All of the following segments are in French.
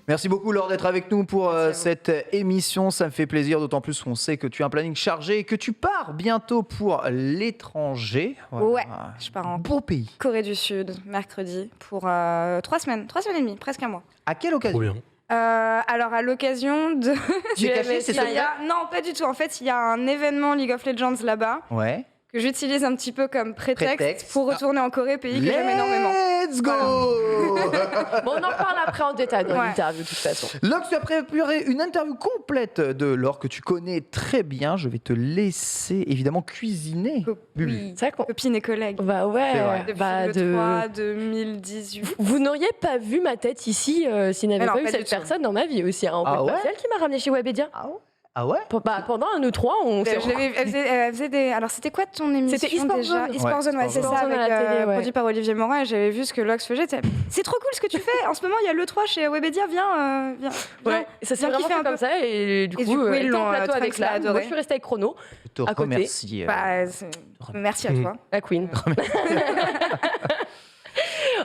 Merci beaucoup Laure d'être avec nous pour cette émission, ça me fait plaisir, d'autant plus qu'on sait que tu as un planning chargé et que tu pars bientôt pour l'étranger. Voilà. Ouais, je pars en beau pays. Corée du Sud, mercredi, pour 3 semaines et demie, presque un mois. À quelle occasion? Trop bien. Alors à l'occasion de... Tu es caché, c'est ça? Non, pas du tout. En fait, il y a un événement League of Legends là-bas. Ouais. Que j'utilise un petit peu comme prétexte pour retourner en Corée, pays que j'aime énormément. Let's go. Bon, on en parle après en détail dans l'interview de toute façon. Lox, tu as préparé une interview complète de Laure que tu connais très bien. Je vais te laisser évidemment cuisiner. Oui, copine et collègue. Bah ouais. Depuis le 3 2018. Vous n'auriez pas vu ma tête ici s'il n'y avait pas eu cette personne dans ma vie aussi. Hein, celle qui m'a ramené chez Webedia. Ah ouais? Pendant un ou trois, on s'est elle faisait des... Alors, c'était quoi ton émission? C'était eSport Zone. eSport Zone, ouais, c'est ça, avec, produit par Olivier Morin. Et j'avais vu ce que Lox faisait. C'est trop cool ce que tu fais. En ce moment, il y a l'E3 chez Webedia. Viens. Ouais, ça s'est vraiment fait comme ça. Et du coup, ils l'ont plateau avec là. Moi, je suis restée avec Chrono. Je te remercie. Merci à toi. La Queen.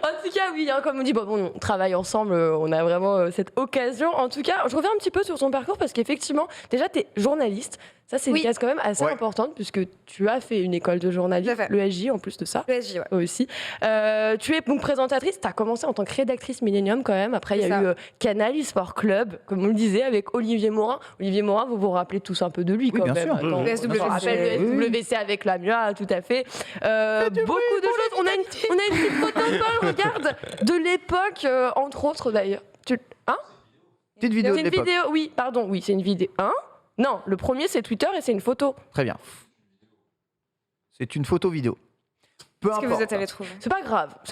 En tout cas, oui, hein, comme on dit, on travaille ensemble, on a vraiment cette occasion. En tout cas, je reviens un petit peu sur ton parcours parce qu'effectivement, déjà, tu es journaliste. Ça, c'est une case quand même assez importante puisque tu as fait une école de journalisme, l'ESJ en plus de ça. L'ESJ, aussi. Tu es donc présentatrice, tu as commencé en tant que rédactrice Millennium quand même. Après, il y a eu Canal eSport Club, comme on le disait, avec Olivier Morin. Olivier Morin, vous vous rappelez tous un peu de lui quand même. Sûr. Le SWC avec Lamia, tout à fait. Beaucoup de choses. On a une petite photo, Paul, regarde, de l'époque, entre autres d'ailleurs. Petite vidéo de l'époque. C'est une vidéo, oui, pardon, oui, c'est une vidéo. Non, le premier c'est Twitter et c'est une photo. Très bien. C'est une photo vidéo. Peu importe. Qu'est-ce que vous êtes allé trouver? C'est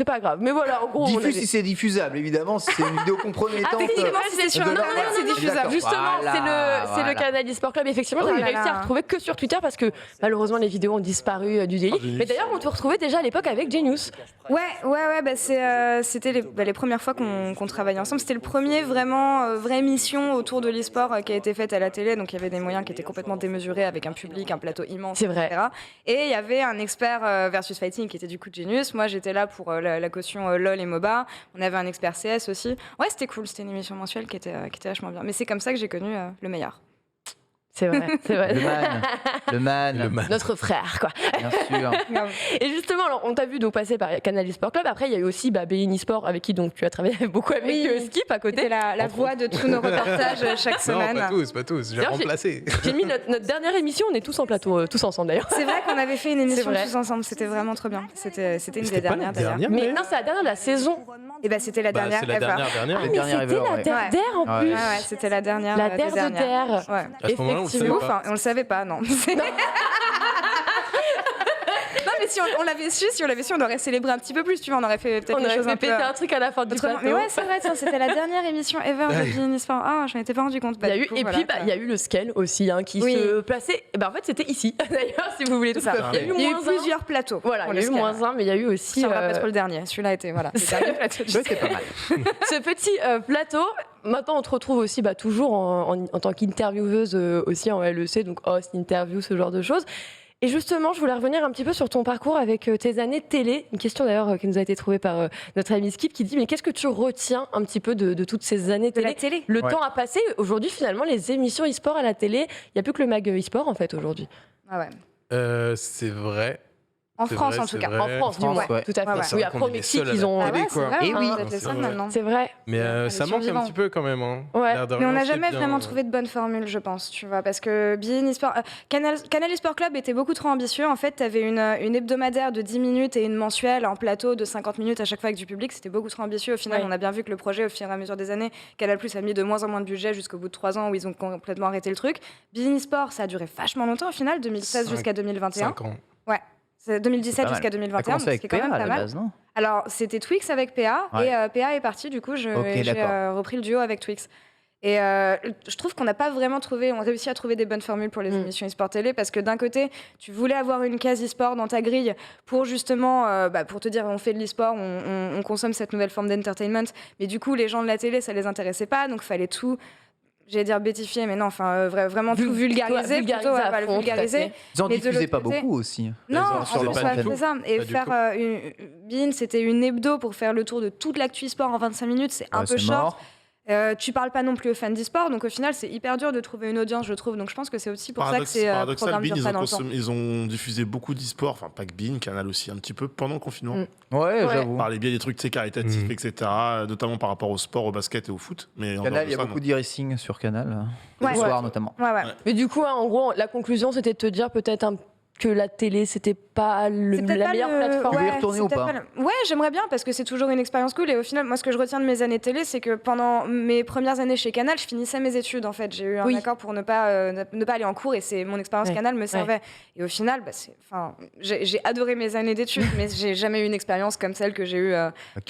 pas grave. Mais voilà, en gros. Si c'est diffusable, évidemment. Si c'est une vidéo compromettante. Techniquement, si c'est sur Internet, c'est diffusable. Justement, c'est le Canal eSport Club. Effectivement, j'avais réussi à retrouver que sur Twitter parce que malheureusement, les vidéos ont disparu du délit. Mais d'ailleurs, on te retrouvait déjà à l'époque avec Genius. Ouais, c'était les premières fois qu'on travaillait ensemble. C'était le premier vraie mission autour de l'e-sport qui a été faite à la télé. Donc il y avait des moyens qui étaient complètement démesurés avec un public, un plateau immense, etc. Et il y avait un expert versus fighting qui était du coup Genius. Moi, j'étais là pour la caution LOL et MOBA. On avait un expert CS aussi. Ouais, c'était cool. C'était une émission mensuelle qui était vachement bien. Mais c'est comme ça que j'ai connu le meilleur. C'est vrai. Le man. Notre frère, quoi. Bien sûr. Et justement, alors, on t'a vu donc passer par Canal eSport Club. Après, il y a eu aussi Bein eSport, avec qui donc, tu as travaillé beaucoup avec Skip à côté. C'était la voix de tous nos reportages chaque semaine. Non, pas tous. J'ai remplacé. J'ai mis notre dernière émission, on est tous en plateau, tous ensemble d'ailleurs. C'est vrai qu'on avait fait une émission tous ensemble. C'était vraiment trop bien. C'était une des dernières d'ailleurs. Mais non, c'est la dernière de la saison. Et c'était la dernière. C'est la dernière. C'était la terre d'air en plus. Ouais, c'était la dernière. La terre de terre. Ouais. C'est ouf, on le savait pas, non. Non, mais si on l'avait su, on aurait célébré un petit peu plus, tu vois, on aurait fait peut-être des choses un peu... On aurait fait péter un truc à la fin du plateau. Mais ouais, c'est vrai, c'était la dernière émission ever de Bein eSport. Ah, je m'en étais pas rendu compte. Il y a eu le Scale aussi, qui se plaçait... en fait, c'était ici, d'ailleurs, si vous voulez tout ça. Il y a eu plusieurs plateaux. Voilà, il y a eu -1, mais il y y a eu aussi... Ça va pas trop le dernier, celui-là était, le dernier plateau. C'était pas mal. Ce petit plateau... Maintenant, on te retrouve aussi toujours en tant qu'intervieweuse aussi en LEC, donc host, interview, ce genre de choses. Et justement, je voulais revenir un petit peu sur ton parcours avec tes années télé. Une question d'ailleurs qui nous a été trouvée par notre ami Skip qui dit « Mais qu'est-ce que tu retiens un petit peu de toutes ces années télé ?» De la télé. Le temps a passé. Aujourd'hui, finalement, les émissions e-sport à la télé, il n'y a plus que le mag e-sport en fait aujourd'hui. Ah ouais. C'est vrai. En France, en tout cas. En France, du moins. Tout à fait. Oui, après au Mexique, ils ont... Et oui, c'est vrai. Mais ça manque un petit peu quand même. Mais on n'a jamais vraiment trouvé de bonne formule, je pense, tu vois, parce que Bein eSport... Canal eSport Club était beaucoup trop ambitieux. En fait, tu avais une hebdomadaire de 10 minutes et une mensuelle en plateau de 50 minutes à chaque fois avec du public. C'était beaucoup trop ambitieux. Au final, on a bien vu que le projet, au fur et à mesure des années, Canal+ a mis de moins en moins de budget jusqu'au bout de 3 ans où ils ont complètement arrêté le truc. Bein eSport, ça a duré vachement longtemps au final, 2016 jusqu'à 2021. 5 ans. Ouais. 2017 jusqu'à 2021, donc c'est quand même pas mal. Base, non? Alors, c'était Twix avec PA, et PA est parti, du coup, j'ai repris le duo avec Twix. Et je trouve qu'on n'a pas vraiment réussi à trouver des bonnes formules pour les émissions e-sport télé, parce que d'un côté, tu voulais avoir une case e-sport dans ta grille pour justement, pour te dire, on fait de l'e-sport, on consomme cette nouvelle forme d'entertainment, mais du coup, les gens de la télé, ça les intéressait pas, donc il fallait tout... J'allais dire bétifier, mais non, vraiment tout vulgariser. Vulgariser. Ils en diffusaient pas beaucoup aussi. Non, c'est ça. Et faire Bein, c'était une hebdo pour faire le tour de toute l'actu e-sport en 25 minutes, c'est un peu short. Tu parles pas non plus aux fans d'e-sport, donc au final c'est hyper dur de trouver une audience, je trouve. Donc je pense que c'est aussi pour ça que c'est paradoxal. Bean, ils ont diffusé beaucoup d'e-sport, enfin pas que Bean, Canal aussi un petit peu pendant le confinement. Ouais, j'avoue. Par les biais des trucs caritatifs, etc., notamment par rapport au sport, au basket et au foot. Mais Canal, il y a beaucoup d'e-racing sur Canal, le soir notamment. Mais du coup, en gros, la conclusion c'était de te dire peut-être que la télé, c'était pas la meilleure plateforme. Tu veux y retourner ou pas? Ouais, j'aimerais bien parce que c'est toujours une expérience cool. Et au final, moi, ce que je retiens de mes années télé, c'est que pendant mes premières années chez Canal, je finissais mes études. En fait, j'ai eu un accord pour ne pas aller en cours et c'est mon expérience Canal me servait. Et au final, j'ai adoré mes années d'études, mais j'ai jamais eu une expérience comme celle que j'ai eue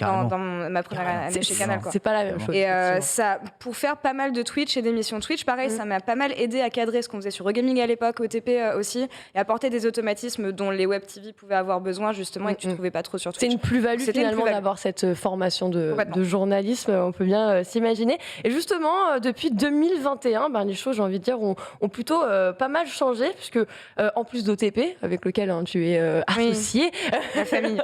dans ma première année chez Canal. C'est pas la même chose. Et ça, pour faire pas mal de Twitch et d'émissions Twitch, pareil, ça m'a pas mal aidé à cadrer ce qu'on faisait sur Regaming à l'époque, OTP aussi, et apporter des automatismes dont les web TV pouvaient avoir besoin justement et que tu trouvais pas trop sur Twitch. C'est une plus-value finalement d'avoir cette formation de journalisme, on peut bien s'imaginer. Et justement, depuis 2021, les choses, j'ai envie de dire, ont plutôt pas mal changé, puisque en plus d'OTP, avec lequel tu es associé, la famille.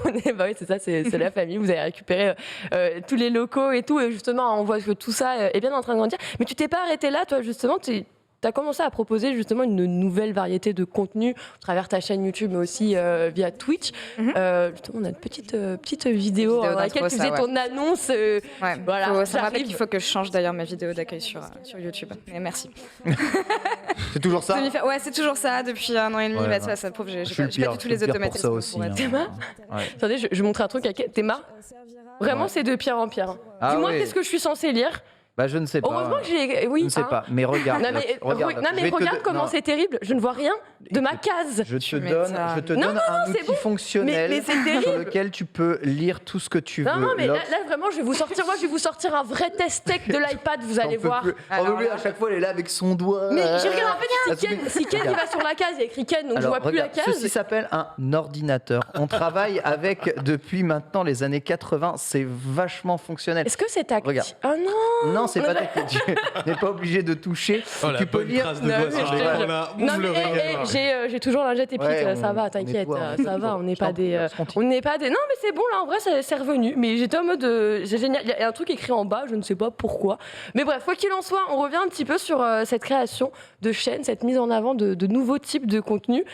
Oui, c'est ça, c'est la famille. Vous avez récupéré tous les locaux et tout, et justement, on voit que tout ça est bien en train de grandir. Mais tu t'es pas arrêté là, toi, justement. Tu as commencé à proposer justement une nouvelle variété de contenu à travers ta chaîne YouTube, mais aussi via Twitch. Justement, on a une petite vidéo dans laquelle tu faisais ton annonce. Voilà, ça m'arrive qu'il faut que je change d'ailleurs ma vidéo d'accueil sur YouTube. Mais merci. C'est toujours ça? Ouais, c'est toujours ça depuis 1 an et demi. Ça prouve que j'ai pas du tout les automatismes. Théma, attendez, je vais montrer un truc à Théma. Vraiment, c'est de pierre en pierre. Dis-moi, qu'est-ce que je suis censée lire? Je ne sais pas. Heureusement que j'ai. Oui, je ne sais pas, mais regarde. Regarde comment c'est terrible. Je ne vois rien de ma case. Je te donne un outil fonctionnel sur lequel tu peux lire tout ce que tu veux. Non, mais là, vraiment, je vais vous sortir un vrai test tech de l'iPad, vous allez voir. Lui, à chaque fois, elle est là avec son doigt. Mais je regarde en fait si Ken il va sur la case, il y a écrit Ken, donc je vois plus la case. Ceci s'appelle un ordinateur. On travaille avec depuis maintenant les années 80. C'est vachement fonctionnel. Est-ce que c'est tactile? Regarde. Oh non. Non, c'est pas tactile. Tu n'es pas obligé de toucher. Tu peux lire. Trace de doigt sur l'écran là. J'ai toujours lingette épite, ça va, t'inquiète, ça va, on n'est pas des. Non, mais c'est bon, là, en vrai, c'est revenu. Mais j'étais en mode. C'est génial. Il y a un truc écrit en bas, je ne sais pas pourquoi. Mais bref, quoi qu'il en soit, on revient un petit peu sur cette création de chaîne, cette mise en avant de nouveaux types de contenus.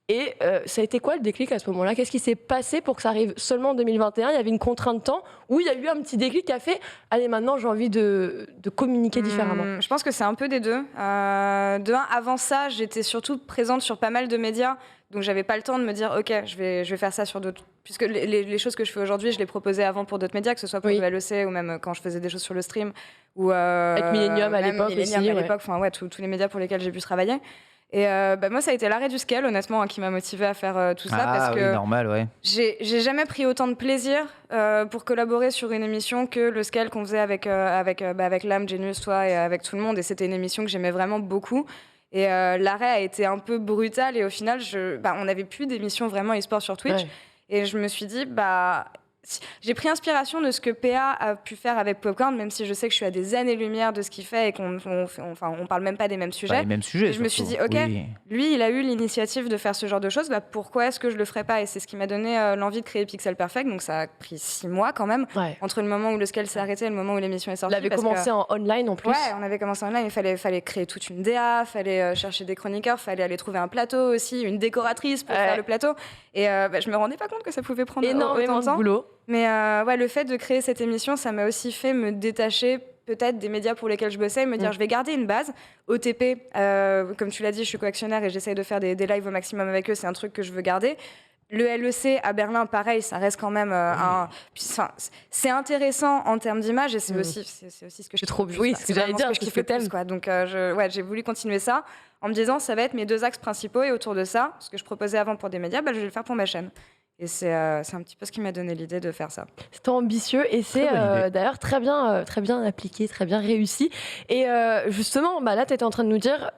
Et ça a été quoi le déclic à ce moment-là? Qu'est-ce qui s'est passé pour que ça arrive seulement en 2021? Il y avait une contrainte de temps où il y a eu un petit déclic qui a fait « Allez, maintenant, j'ai envie de communiquer différemment ». Je pense que c'est un peu des deux. De un, avant ça, j'étais surtout présente sur pas mal de médias. Donc, j'avais pas le temps de me dire « Ok, je vais faire ça sur d'autres... » Puisque les choses que je fais aujourd'hui, je les proposais avant pour d'autres médias, que ce soit pour le LEC ou même quand je faisais des choses sur le stream. Ou, avec Millennium à l'époque aussi. Tous les médias pour lesquels j'ai pu travailler. Et moi, ça a été l'arrêt du scale, honnêtement, qui m'a motivée à faire tout ça. Parce que normal, j'ai jamais pris autant de plaisir pour collaborer sur une émission que le scale qu'on faisait avec Lame, Genius, toi et avec tout le monde. Et c'était une émission que j'aimais vraiment beaucoup. Et l'arrêt a été un peu brutal. Et au final, on n'avait plus d'émissions vraiment e-sport sur Twitch. Ouais. Et je me suis dit, j'ai pris inspiration de ce que PA a pu faire avec Popcorn, même si je sais que je suis à des années-lumière de ce qu'il fait et qu'on parle même pas des mêmes sujets. Pas les mêmes sujets. Et je me suis dit, ok, lui, il a eu l'initiative de faire ce genre de choses, pourquoi est-ce que je le ferais pas? Et c'est ce qui m'a donné l'envie de créer Pixel Perfect. Donc ça a pris 6 mois quand même, entre le moment où le scale s'est arrêté et le moment où l'émission est sortie. On avait commencé en online en plus. Ouais, on avait commencé en online. Il fallait créer toute une DA, fallait chercher des chroniqueurs, fallait aller trouver un plateau aussi, une décoratrice pour faire le plateau. Et je me rendais pas compte que ça pouvait prendre énormément de boulot. Mais le fait de créer cette émission, ça m'a aussi fait me détacher peut-être des médias pour lesquels je bossais et me dire je vais garder une base. OTP, comme tu l'as dit, je suis co-actionnaire et j'essaye de faire des lives au maximum avec eux, c'est un truc que je veux garder. Le LEC à Berlin, pareil, ça reste quand même c'est intéressant en termes d'image et c'est aussi ce que je trouve. Oui, ce que j'allais dire, ce que je kiffe le plus, quoi. Donc j'ai voulu continuer ça en me disant ça va être mes 2 axes principaux et autour de ça, ce que je proposais avant pour des médias, je vais le faire pour ma chaîne. Et c'est un petit peu ce qui m'a donné l'idée de faire ça. C'est ambitieux et c'est d'ailleurs très bien appliqué, très bien réussi. Et justement, là, tu étais en train de nous dire,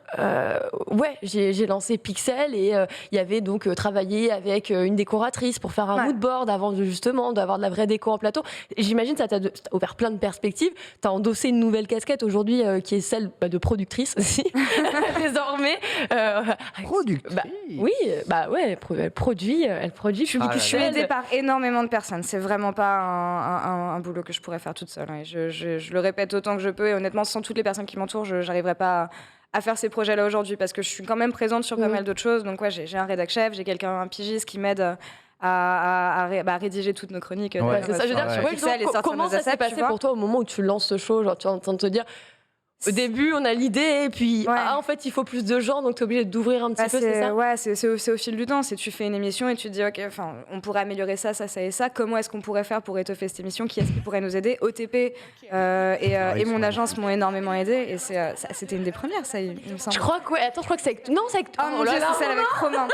j'ai lancé Pixel et il y avait donc travaillé avec une décoratrice pour faire un mood board avant justement d'avoir de la vraie déco en plateau. Et j'imagine que ça t'a ouvert plein de perspectives. Tu as endossé une nouvelle casquette aujourd'hui qui est celle de productrice aussi, désormais. Productrice oui, elle produit. je suis aidée par énormément de personnes. C'est vraiment pas un boulot que je pourrais faire toute seule. Hein. Je le répète autant que je peux. Et honnêtement, sans toutes les personnes qui m'entourent, je n'arriverais pas à faire ces projets-là aujourd'hui parce que je suis quand même présente sur pas mal d'autres choses. Donc ouais, j'ai un rédac chef, j'ai un pigiste qui m'aide à rédiger toutes nos chroniques. Ouais, c'est ça, je veux dire, comment ça s'est passé pour toi au moment où tu lances ce show? Genre, tu es en train de te dire, au début, on a l'idée, et puis en fait, il faut plus de gens, donc tu es obligé d'ouvrir un petit peu, c'est ça? Ouais, c'est au fil du temps. Tu fais une émission et tu te dis, OK, on pourrait améliorer ça et ça. Comment est-ce qu'on pourrait faire pour étoffer cette émission? Qui est-ce qui pourrait nous aider? OTP et mon agence m'ont énormément aidé. Et c'était une des premières, ça, il me semble. Je crois que c'est avec... Non, c'est avec... Oh mon Dieu, c'est celle avec Romain.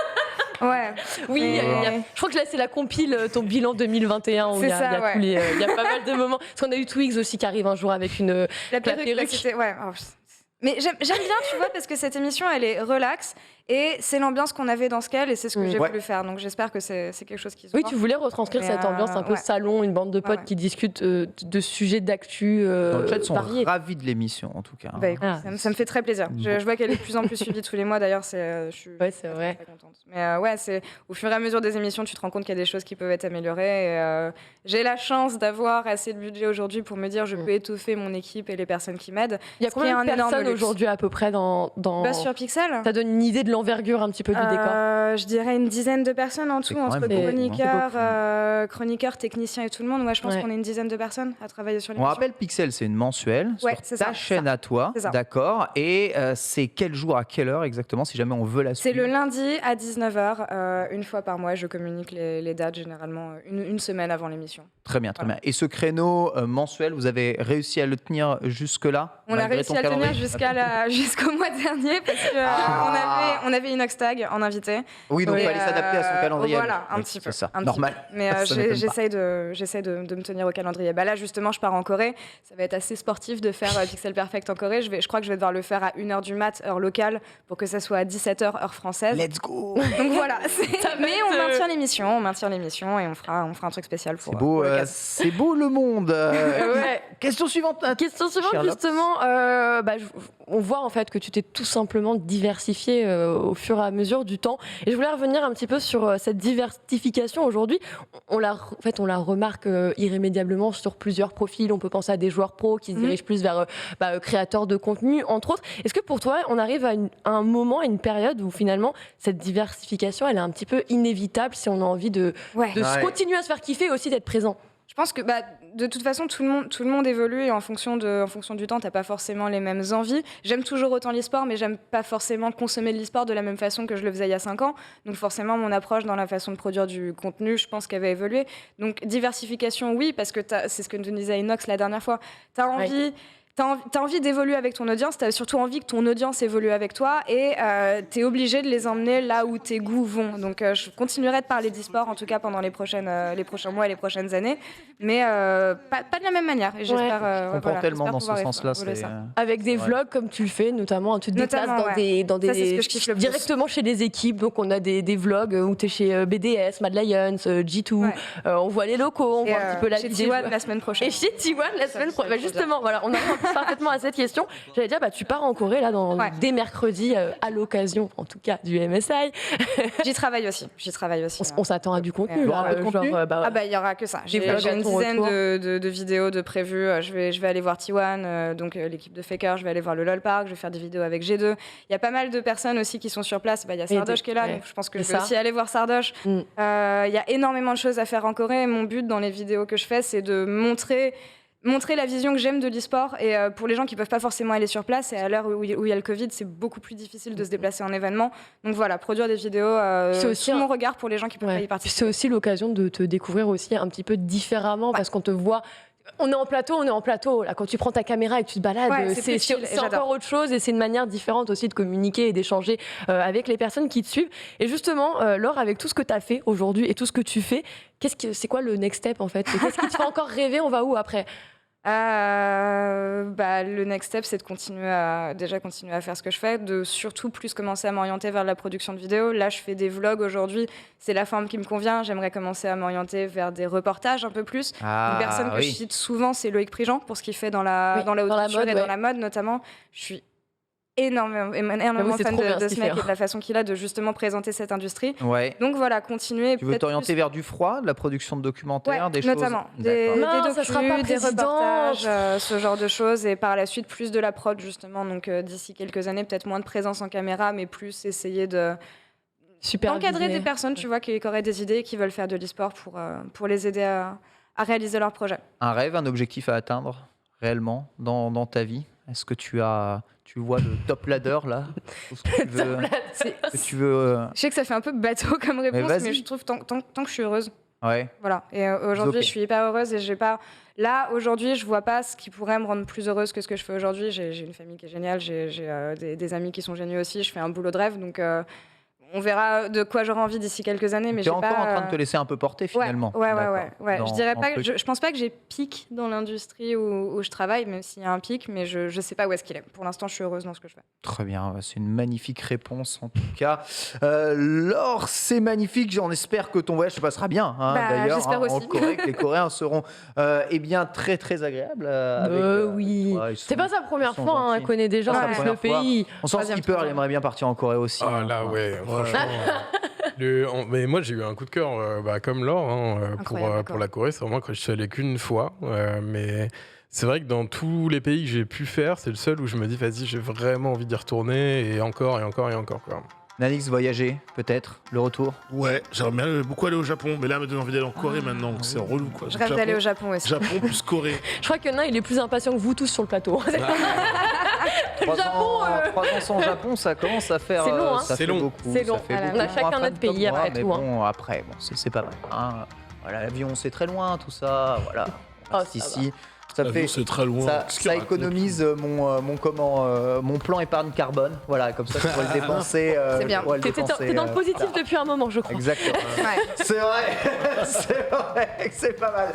Ouais. Oui, je crois que là, c'est la compile, ton bilan 2021, où il y a pas mal de moments. Parce qu'on a eu Twix aussi qui arrive un jour avec la perruque. Ouais. Mais j'aime bien, tu vois, parce que cette émission, elle est relax et c'est l'ambiance qu'on avait dans Scale et c'est ce que j'ai voulu faire. Donc j'espère que c'est quelque chose qui se voit. Oui, tu voulais retranscrire cette ambiance un peu salon, une bande de potes qui discutent de sujets d'actu dans le chat, ils sont ravis de l'émission, en tout cas. Bah, écoute, ça me fait très plaisir. Je vois qu'elle est de plus en plus suivie tous les mois, d'ailleurs. Je suis c'est vrai. très contente. Mais au fur et à mesure des émissions, tu te rends compte qu'il y a des choses qui peuvent être améliorées. Et, j'ai la chance d'avoir assez de budget aujourd'hui pour me dire je peux étoffer mon équipe et les personnes qui m'aident. Il y a combien de personnes aujourd'hui à peu près dans... sur Pixel. Ça donne une idée de l'envergure un petit peu du décor. Je dirais une dizaine de personnes en tout, entre chroniqueurs, techniciens et tout le monde. Ouais, je pense qu'on est une dizaine de personnes à travailler sur l'émission. On rappelle Pixel, c'est une mensuelle sur ta chaîne à toi, d'accord. Et c'est quel jour à quelle heure exactement, si jamais on veut la suivre? C'est le lundi à 19h, une fois par mois. Je communique les dates généralement une semaine avant l'émission. Très bien, très bien. Et ce créneau mensuel, vous avez réussi à le tenir jusque-là? On a réussi à le tenir jusqu'au mois dernier parce qu'on avait Inoxtag en invité. Oui, donc il fallait s'adapter à son calendrier. Voilà, un petit peu. C'est ça, un normal. Mais j'essaie de me tenir au calendrier. Là, justement, je pars en Corée. Ça va être assez sportif de faire Pixel Perfect en Corée. Je crois que je vais devoir le faire à 1h du mat, heure locale, pour que ça soit à 17h, heure française. Let's go. Donc voilà. Mais on maintient l'émission et on fera un truc spécial pour... C'est beau le monde. Question suivante. Justement, on voit en fait que tu t'es tout simplement diversifié au fur et à mesure du temps. Et je voulais revenir un petit peu sur cette diversification aujourd'hui. On la remarque irrémédiablement sur plusieurs profils. On peut penser à des joueurs pros qui se dirigent plus vers créateurs de contenu, entre autres. Est-ce que pour toi, on arrive à un moment, à une période où finalement cette diversification, elle est un petit peu inévitable si on a envie de continuer à se faire kiffer et aussi d'être présent? Je pense que de toute façon, tout le monde évolue et en fonction du temps, tu n'as pas forcément les mêmes envies. J'aime toujours autant l'e-sport, mais j'aime pas forcément consommer de l'e-sport de la même façon que je le faisais il y a 5 ans. Donc forcément, mon approche dans la façon de produire du contenu, je pense qu'elle va évoluer. Donc diversification, oui, parce que c'est ce que nous disait Inox la dernière fois. Tu as envie... T'as envie d'évoluer avec ton audience, t'as surtout envie que ton audience évolue avec toi et t'es obligé de les emmener là où tes goûts vont. Donc je continuerai de parler d'e-sport en tout cas pendant les prochains mois et les prochaines années, mais pas de la même manière. Et j'espère. Je comprends tellement dans ce sens-là. Avec des vlogs comme tu le fais, notamment, tu te déplaces directement chez des équipes. Donc on a des vlogs où t'es chez BDS, Mad Lions, G2. On voit les locaux, on voit un petit peu la vie. Chez T1 la semaine prochaine. Et chez T1 la semaine prochaine. Justement, voilà, on a parfaitement à cette question. J'allais dire, tu pars en Corée là dès mercredi à l'occasion, en tout cas, du MSI. J'y travaille aussi. On s'attend à du contenu. Il y aura que ça. J'ai une dizaine de vidéos de prévues. Je vais aller voir T1, donc l'équipe de Faker. Je vais aller voir le LOL Park. Je vais faire des vidéos avec G2. Il y a pas mal de personnes aussi qui sont sur place. Il y a Sardoche qui est là. Donc je pense que je vais aussi aller voir Sardoche. Il y a énormément de choses à faire en Corée. Et mon but dans les vidéos que je fais, c'est de montrer la vision que j'aime de l'e-sport et pour les gens qui ne peuvent pas forcément aller sur place et à l'heure où il y a le Covid, c'est beaucoup plus difficile de se déplacer en événement. Donc voilà, produire des vidéos sous mon regard pour les gens qui peuvent pas y participer. C'est aussi l'occasion de te découvrir aussi un petit peu différemment parce qu'on te voit... On est en plateau. Là, quand tu prends ta caméra et que tu te balades, c'est encore autre chose et c'est une manière différente aussi de communiquer et d'échanger avec les personnes qui te suivent. Et justement, Laure, avec tout ce que tu as fait aujourd'hui et tout ce que tu fais, c'est quoi le next step en fait? Qu'est-ce qui te fait encore rêver? On va où après? Le next step, c'est de continuer à faire ce que je fais, de surtout plus commencer à m'orienter vers la production de vidéos. Là, je fais des vlogs aujourd'hui, c'est la forme qui me convient. J'aimerais commencer à m'orienter vers des reportages un peu plus. Une personne que je cite souvent, c'est Loïc Prigent, pour ce qu'il fait dans la haute couture et dans la mode notamment. Je suis énormément fan de ce mec et de la façon qu'il a de justement présenter cette industrie. Ouais. Donc voilà, continuer. Tu veux t'orienter vers du froid, de la production de documentaires, des notamment. choses Des ça sera pas des président. reportages, ce genre de choses. Et par la suite, plus de la prod, justement. Donc d'ici quelques années, peut-être moins de présence en caméra, mais plus essayer d'encadrer des personnes, tu vois, qui auraient des idées et qui veulent faire de l'e-sport pour les aider à réaliser leurs projets. Un rêve, un objectif à atteindre réellement dans ta vie? Est-ce que tu vois le top ladder là? Je sais que ça fait un peu bateau comme réponse, mais je trouve tant que je suis heureuse. Ouais. Voilà. Et aujourd'hui, je suis hyper heureuse et j'ai pas. Là, aujourd'hui, je vois pas ce qui pourrait me rendre plus heureuse que ce que je fais aujourd'hui. J'ai une famille qui est géniale, j'ai des amis qui sont géniaux aussi. Je fais un boulot de rêve, donc. On verra de quoi j'aurai envie d'ici quelques années, mais tu es encore en train de te laisser un peu porter finalement. Ouais. Je dirais pas, je pense pas que j'ai pic dans l'industrie où je travaille, même s'il y a un pic, mais je sais pas où est-ce qu'il est. Pour l'instant, je suis heureuse dans ce que je fais. Très bien, c'est une magnifique réponse en tout cas. Laure, c'est magnifique. J'en espère que ton voyage se passera bien. D'ailleurs, j'espère aussi. En Corée, que les Coréens seront bien très très agréables. Oui. C'est pas sa première fois. Elle connaît déjà le pays. On sent Skipper, il aimerait bien partir en Corée aussi. Ah là, ouais. Mais moi j'ai eu un coup de cœur comme Laure pour la Corée. C'est vraiment que je suis allé qu'une fois, mais c'est vrai que dans tous les pays que j'ai pu faire, c'est le seul où je me dis vas-y, j'ai vraiment envie d'y retourner et encore quoi. Nalix, voyager peut-être, le retour? Ouais, j'aimerais bien beaucoup aller au Japon, mais là, me donne envie d'aller en Corée maintenant, donc c'est relou quoi. Je rêve d'aller au Japon aussi. Japon plus Corée. Je crois que Nain, il est plus impatient que vous tous sur le plateau. 3 ans sans Japon, ça commence à faire. C'est long, ça fait long. beaucoup. C'est long. On a chacun notre pays après tout. Après, c'est pas mal. Voilà, l'avion, c'est très loin, tout ça. Voilà. Ici. C'est très loin. Ça économise mon plan épargne carbone. Voilà, comme ça, je pourrais le dépenser. C'est bien. T'es dans le positif depuis un moment, je crois. Exactement. C'est vrai. C'est pas mal.